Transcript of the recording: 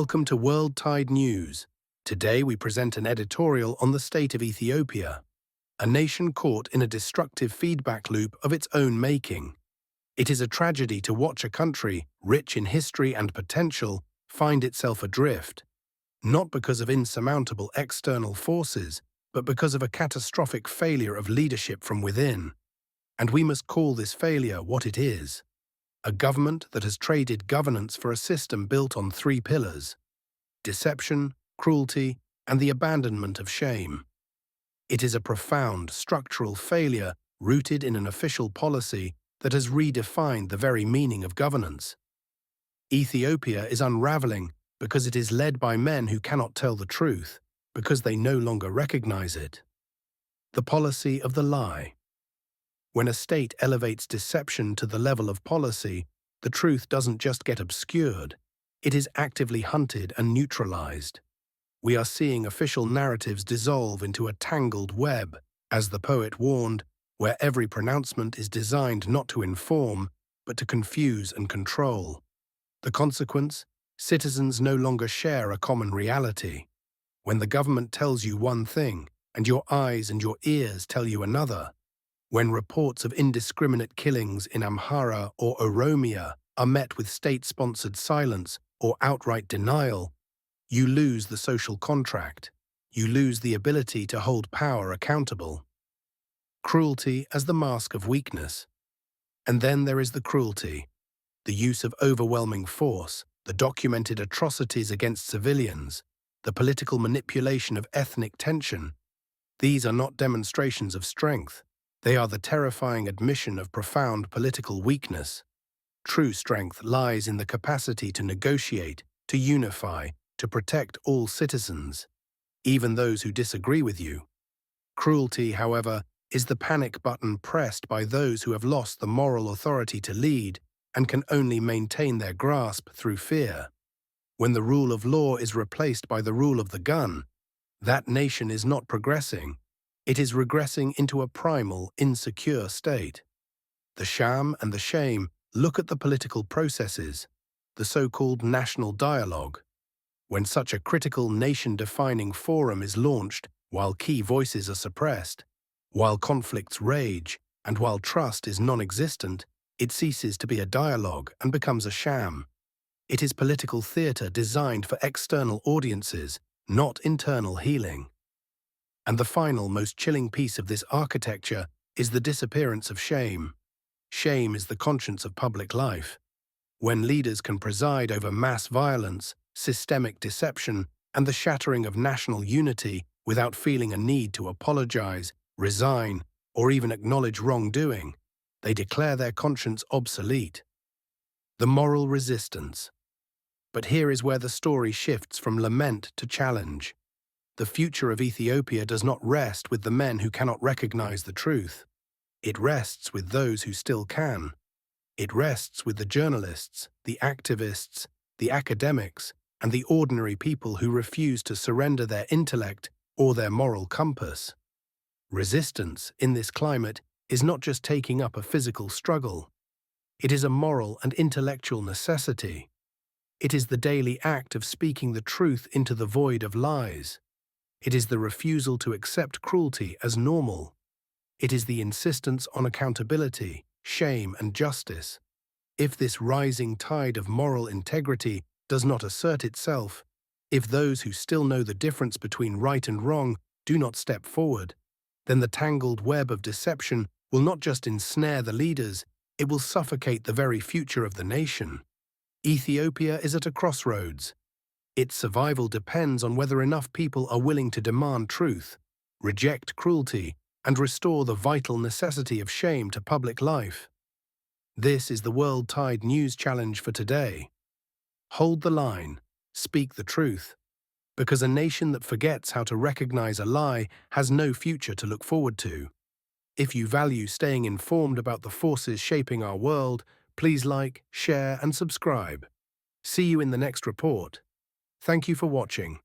Welcome to World Tide News. Today we present an editorial on the state of Ethiopia, a nation caught in a destructive feedback loop of its own making. It is a tragedy to watch a country, rich in history and potential, find itself adrift, not because of insurmountable external forces, but because of a catastrophic failure of leadership from within. And we must call this failure what it is: a government that has traded governance for a system built on three pillars: deception, cruelty, and the abandonment of shame. It is a profound structural failure rooted in an official policy that has redefined the very meaning of governance. Ethiopia is unraveling because it is led by men who cannot tell the truth, because they no longer recognize it. The policy of the lie. When a state elevates deception to the level of policy, the truth doesn't just get obscured, it is actively hunted and neutralized. We are seeing official narratives dissolve into a tangled web, as the poet warned, where every pronouncement is designed not to inform, but to confuse and control. The consequence? Citizens no longer share a common reality. When the government tells you one thing, and your eyes and your ears tell you another, when reports of indiscriminate killings in Amhara or Oromia are met with state-sponsored silence or outright denial, you lose the social contract. You lose the ability to hold power accountable. Cruelty as the mask of weakness. And then there is the cruelty, the use of overwhelming force, the documented atrocities against civilians, the political manipulation of ethnic tension. These are not demonstrations of strength. They are the terrifying admission of profound political weakness. True strength lies in the capacity to negotiate, to unify, to protect all citizens, even those who disagree with you. Cruelty, however, is the panic button pressed by those who have lost the moral authority to lead and can only maintain their grasp through fear. When the rule of law is replaced by the rule of the gun, that nation is not progressing. It is regressing into a primal, insecure state. The sham and the shame look at the political processes, the so-called national dialogue. When such a critical nation-defining forum is launched, while key voices are suppressed, while conflicts rage, and while trust is non-existent, it ceases to be a dialogue and becomes a sham. It is political theater designed for external audiences, not internal healing. And the final, most chilling piece of this architecture is the disappearance of shame. Shame is the conscience of public life. When leaders can preside over mass violence, systemic deception, and the shattering of national unity without feeling a need to apologize, resign, or even acknowledge wrongdoing, they declare their conscience obsolete. The moral resistance. But here is where the story shifts from lament to challenge. The future of Ethiopia does not rest with the men who cannot recognize the truth. It rests with those who still can. It rests with the journalists, the activists, the academics, and the ordinary people who refuse to surrender their intellect or their moral compass. Resistance, in this climate, is not just taking up a physical struggle. It is a moral and intellectual necessity. It is the daily act of speaking the truth into the void of lies. It is the refusal to accept cruelty as normal. It is the insistence on accountability, shame, and justice. If this rising tide of moral integrity does not assert itself, if those who still know the difference between right and wrong do not step forward, then the tangled web of deception will not just ensnare the leaders, it will suffocate the very future of the nation. Ethiopia is at a crossroads. Its survival depends on whether enough people are willing to demand truth, reject cruelty, and restore the vital necessity of shame to public life. This is the World Tide News Challenge for today. Hold the line, speak the truth, because a nation that forgets how to recognize a lie has no future to look forward to. If you value staying informed about the forces shaping our world, please like, share, and subscribe. See you in the next report. Thank you for watching.